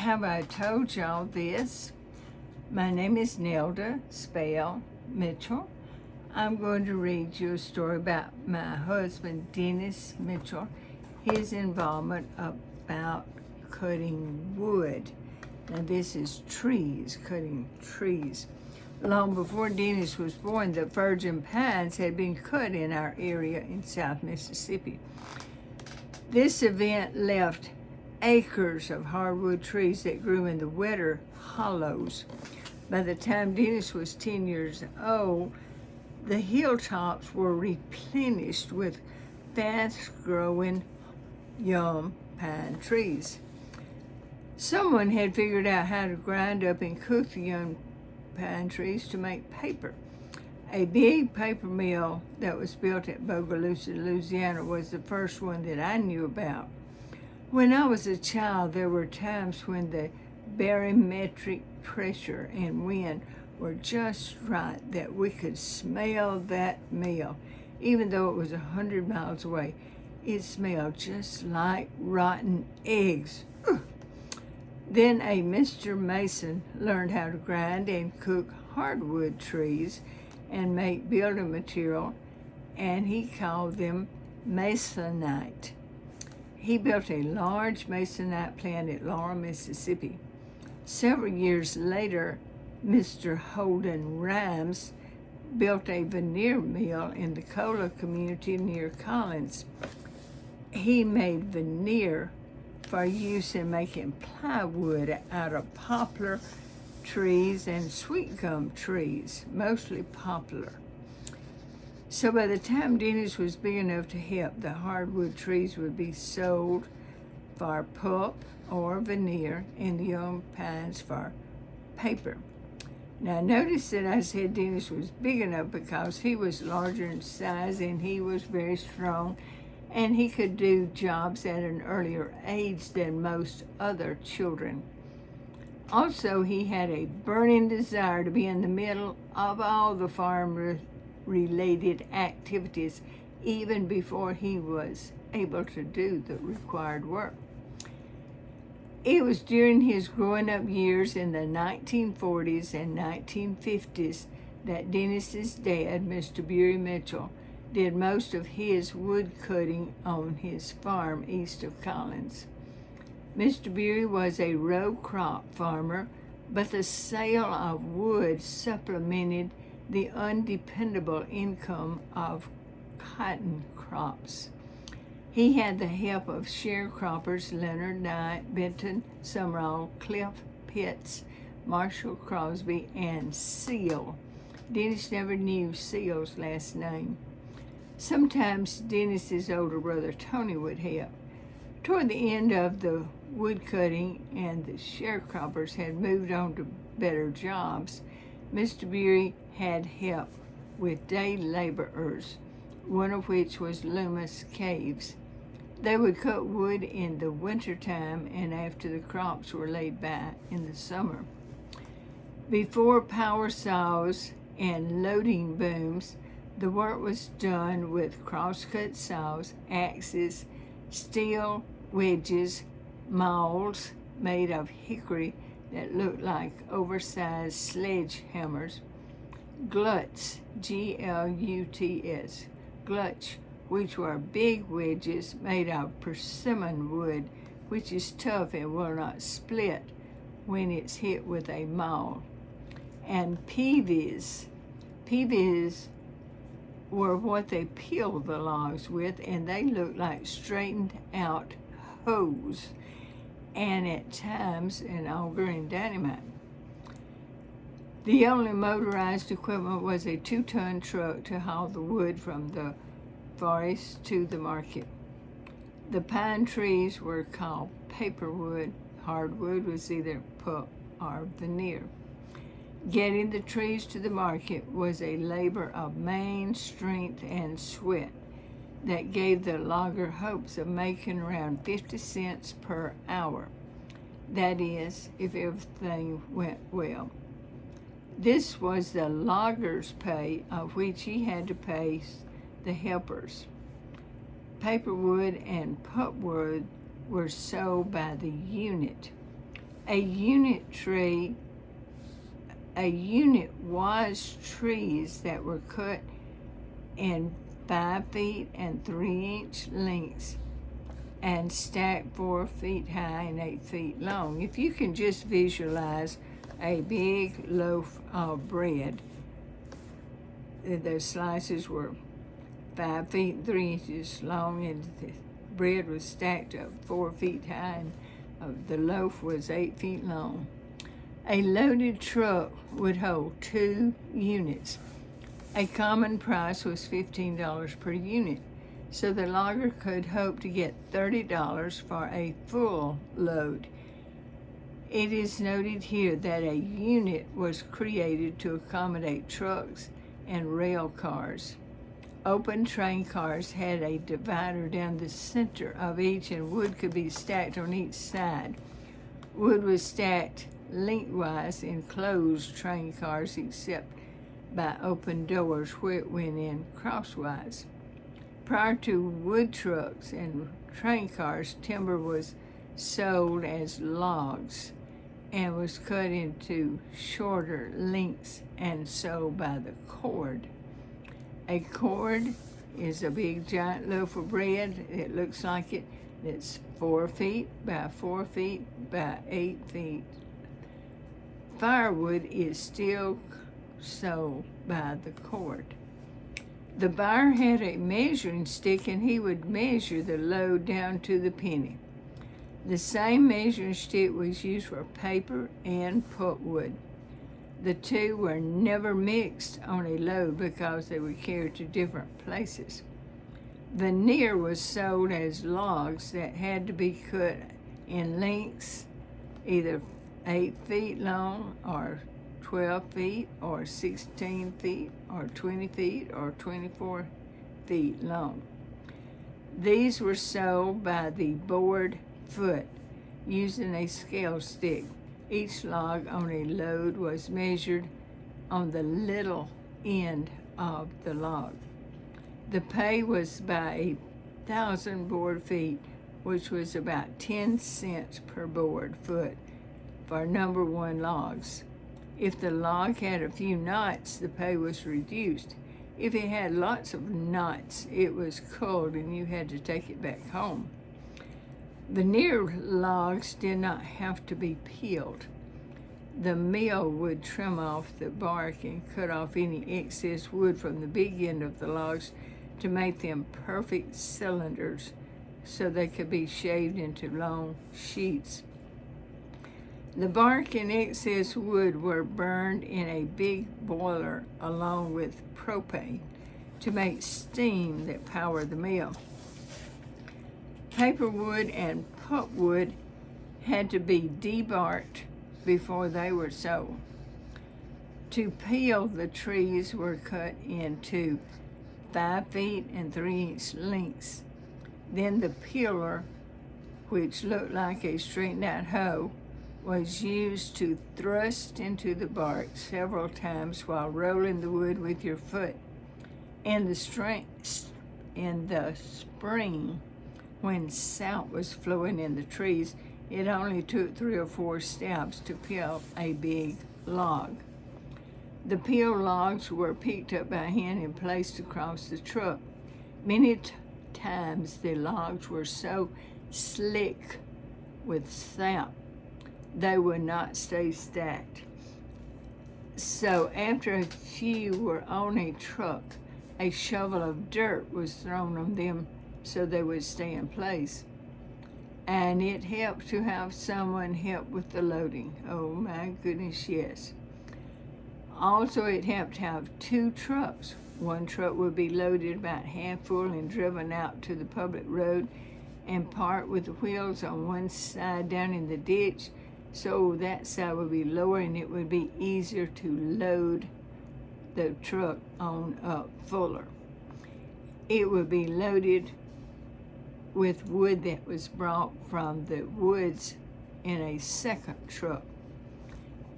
Have I told y'all this? My name is Nelda Spell Mitchell. I'm going to read you a story about my husband, Dennis Mitchell, his involvement about cutting wood. Now this is trees, cutting trees. Long before Dennis was born, the virgin pines had been cut in our area in South Mississippi. This event left acres of hardwood trees that grew in the wetter hollows. By the time Dennis was 10 years old, the hilltops were replenished with fast-growing young pine trees. Someone had figured out how to grind up and cook the young pine trees to make paper. A big paper mill that was built at Bogalusa, Louisiana was the first one that I knew about. When I was a child, there were times when the barometric pressure and wind were just right that we could smell that mill. Even though it was 100 miles away, it smelled just like rotten eggs. Ugh. Then a Mr. Mason learned how to grind and cook hardwood trees and make building material, and he called them masonite. He built a large masonite plant at Laurel, Mississippi. Several years later, Mr. Holden Rhymes built a veneer mill in the Cola community near Collins. He made veneer for use in making plywood out of poplar trees and sweet gum trees, mostly poplar. So by the time Dennis was big enough to help, the hardwood trees would be sold for pulp or veneer and the young pines for paper. Now notice that I said Dennis was big enough because he was larger in size and he was very strong and he could do jobs at an earlier age than most other children. Also, he had a burning desire to be in the middle of all the farm-related activities even before he was able to do the required work. It was during his growing up years in the 1940s and 1950s that Dennis's dad, Mr. Bury Mitchell, did most of his wood cutting on his farm east of Collins. Mr. Bury was a row crop farmer, but the sale of wood supplemented the undependable income of cotton crops. He had the help of sharecroppers Leonard Knight, Benton Sumrall, Cliff Pitts, Marshall Crosby, and Seal. Dennis never knew Seal's last name. Sometimes Dennis's older brother Tony would help. Toward the end of the wood cutting and the sharecroppers had moved on to better jobs, Mr. Bury had help with day laborers, one of which was Loomis Caves. They would cut wood in the wintertime and after the crops were laid by in the summer. Before power saws and loading booms, the work was done with crosscut saws, axes, steel wedges, mauls made of hickory that looked like oversized sledgehammers, gluts, G-L-U-T-S, gluts, which were big wedges made of persimmon wood, which is tough and will not split when it's hit with a maul, and peavies. Peavies were what they peeled the logs with, and they looked like straightened out hoes, and at times an auger and dynamite. The only motorized equipment was a 2-ton truck to haul the wood from the forest to the market. The pine trees were called paperwood. Hardwood was either pulp or veneer. Getting the trees to the market was a labor of main strength and sweat that gave the logger hopes of making around 50 cents per hour. That is, if everything went well. This was the logger's pay, of which he had to pay the helpers. Paperwood and pulpwood were sold by the unit. A unit tree, a unit was trees that were cut in 5 feet and 3-inch lengths and stacked 4 feet high and 8 feet long. If you can just visualize a big loaf of bread, the slices were 5 feet and 3 inches long, and the bread was stacked up 4 feet high, and the loaf was 8 feet long. A loaded truck would hold 2 units. A common price was $15 per unit, so the logger could hope to get $30 for a full load. It is noted here that a unit was created to accommodate trucks and rail cars. Open train cars had a divider down the center of each, and wood could be stacked on each side. Wood was stacked lengthwise in closed train cars, except by open doors where it went in crosswise. Prior to wood trucks and train cars, timber was sold as logs and was cut into shorter lengths and sold by the cord. A cord is a big giant loaf of bread. It looks like it. It's 4 feet by 4 feet by 8 feet. Firewood is still sold by the cord. The buyer had a measuring stick, and he would measure the load down to the penny. The same measuring stick was used for paper and pulpwood. The two were never mixed on a load because they were carried to different places. Veneer was sold as logs that had to be cut in lengths, either 8 feet long or 12 feet or 16 feet or 20 feet or 24 feet long. These were sold by the board foot using a scale stick. Each log on a load was measured on the little end of the log. The pay was by 1,000 board feet, which was about 10 cents per board foot for number 1 logs. If the log had a few knots, the pay was reduced. If it had lots of knots, it was culled and you had to take it back home. Veneer logs did not have to be peeled. The mill would trim off the bark and cut off any excess wood from the big end of the logs to make them perfect cylinders so they could be shaved into long sheets. The bark and excess wood were burned in a big boiler along with propane to make steam that powered the mill. Paperwood and pulpwood had to be debarked before they were sold. To peel, the trees were cut into 5 feet and 3-inch lengths. Then the peeler, which looked like a straightened out hoe, was used to thrust into the bark several times while rolling the wood with your foot. In the spring, when salt was flowing in the trees, it only took 3 or 4 stabs to peel a big log. The peeled logs were picked up by hand and placed across the truck. Many times the logs were so slick with sap they would not stay stacked. So after a few were on a truck, a shovel of dirt was thrown on them so they would stay in place. And it helped to have someone help with the loading. Oh my goodness, yes. Also, it helped to have 2 trucks. One truck would be loaded about half full and driven out to the public road and parked with the wheels on one side down in the ditch, so that side would be lower and it would be easier to load the truck on up fuller. It would be loaded with wood that was brought from the woods in a second truck.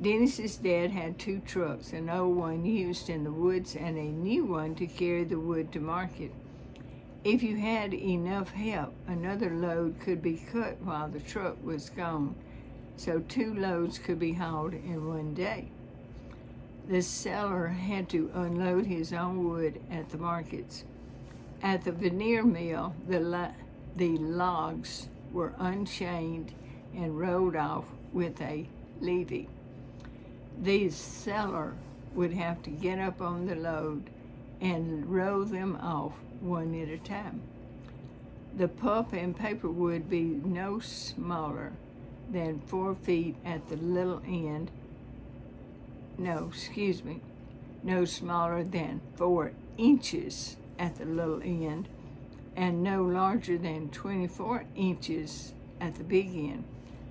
Dennis's dad had 2 trucks, an old one used in the woods and a new one to carry the wood to market. If you had enough help, another load could be cut while the truck was gone. so 2 loads could be hauled in one day. The seller had to unload his own wood at the markets. At the veneer mill, the logs were unchained and rolled off with a levy. The seller would have to get up on the load and roll them off one at a time. The pulp and paper would be no smaller than 4 feet at the little end. No smaller than 4 inches at the little end, and no larger than 24 inches at the big end,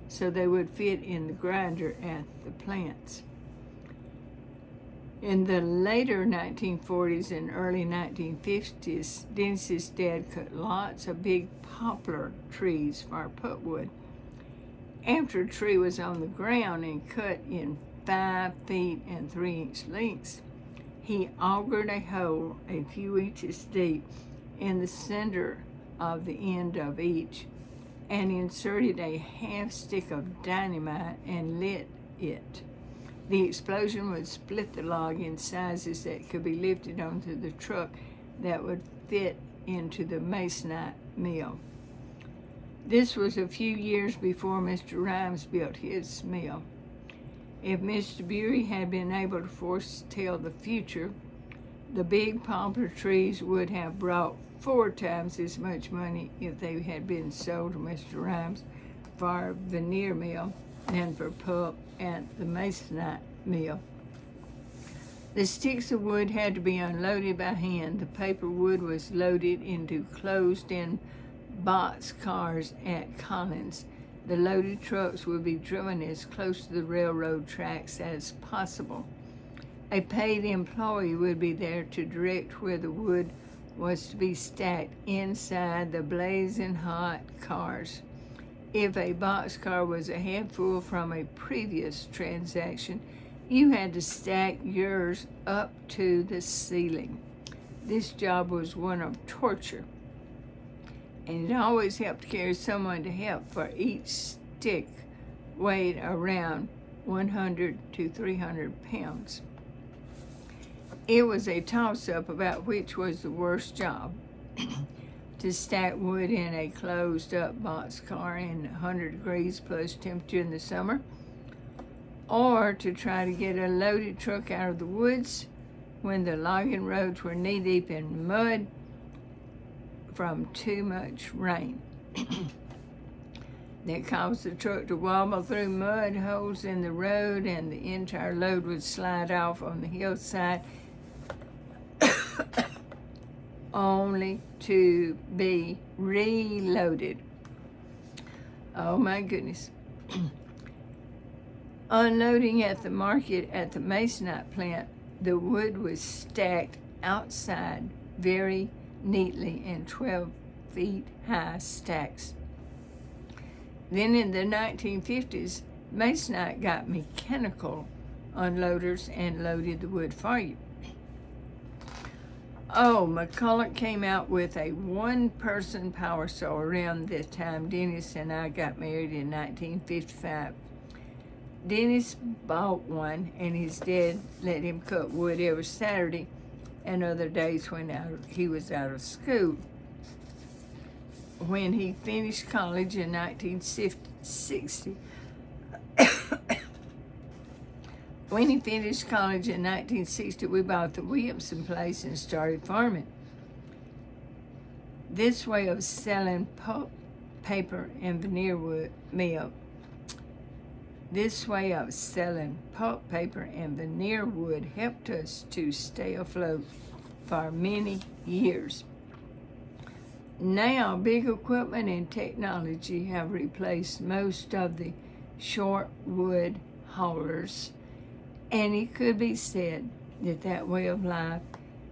so they would fit in the grinder at the plants. In the later 1940s and early 1950s, Dennis's dad cut lots of big poplar trees for pulpwood. After a tree was on the ground and cut in 5 feet and 3-inch lengths, he augured a hole a few inches deep in the center of the end of each and inserted a half stick of dynamite and lit it. The explosion would split the log in sizes that could be lifted onto the truck that would fit into the masonite mill. This was a few years before Mr. Rhymes built his mill. If Mr. Bury had been able to foretell the future, the big poplar trees would have brought 4 times as much money if they had been sold to Mr. Rhymes for a veneer mill than for pulp at the masonite mill. The sticks of wood had to be unloaded by hand. The paper wood was loaded into closed-in box cars at Collins. The loaded trucks would be driven as close to the railroad tracks as possible. A paid employee would be there to direct where the wood was to be stacked inside the blazing hot cars. If a boxcar was a half full from a previous transaction, you had to stack yours up to the ceiling. This job was one of torture, and it always helped to carry someone to help, for each stick weighed around 100 to 300 pounds. It was a toss-up about which was the worst job, to stack wood in a closed-up boxcar in 100 degrees plus temperature in the summer, or to try to get a loaded truck out of the woods when the logging roads were knee-deep in mud from too much rain that caused the truck to wobble through mud holes in the road, and the entire load would slide off on the hillside only to be reloaded. Oh my goodness. Unloading at the market at the masonite plant, the wood was stacked outside very neatly in 12 feet high stacks. Then in the 1950s, masonite got mechanical unloaders and loaded the wood for you. Oh, McCulloch came out with a 1-person power saw around the time Dennis and I got married in 1955. Dennis bought one, and his dad let him cut wood every Saturday and other days when he was out of school. When he finished college in 1960, we bought the Williamson place and started farming. This way of selling pulp, paper, and veneer wood helped us to stay afloat for many years. Now, big equipment and technology have replaced most of the short wood haulers, and it could be said that way of life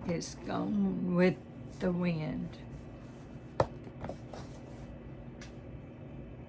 is gone with the wind.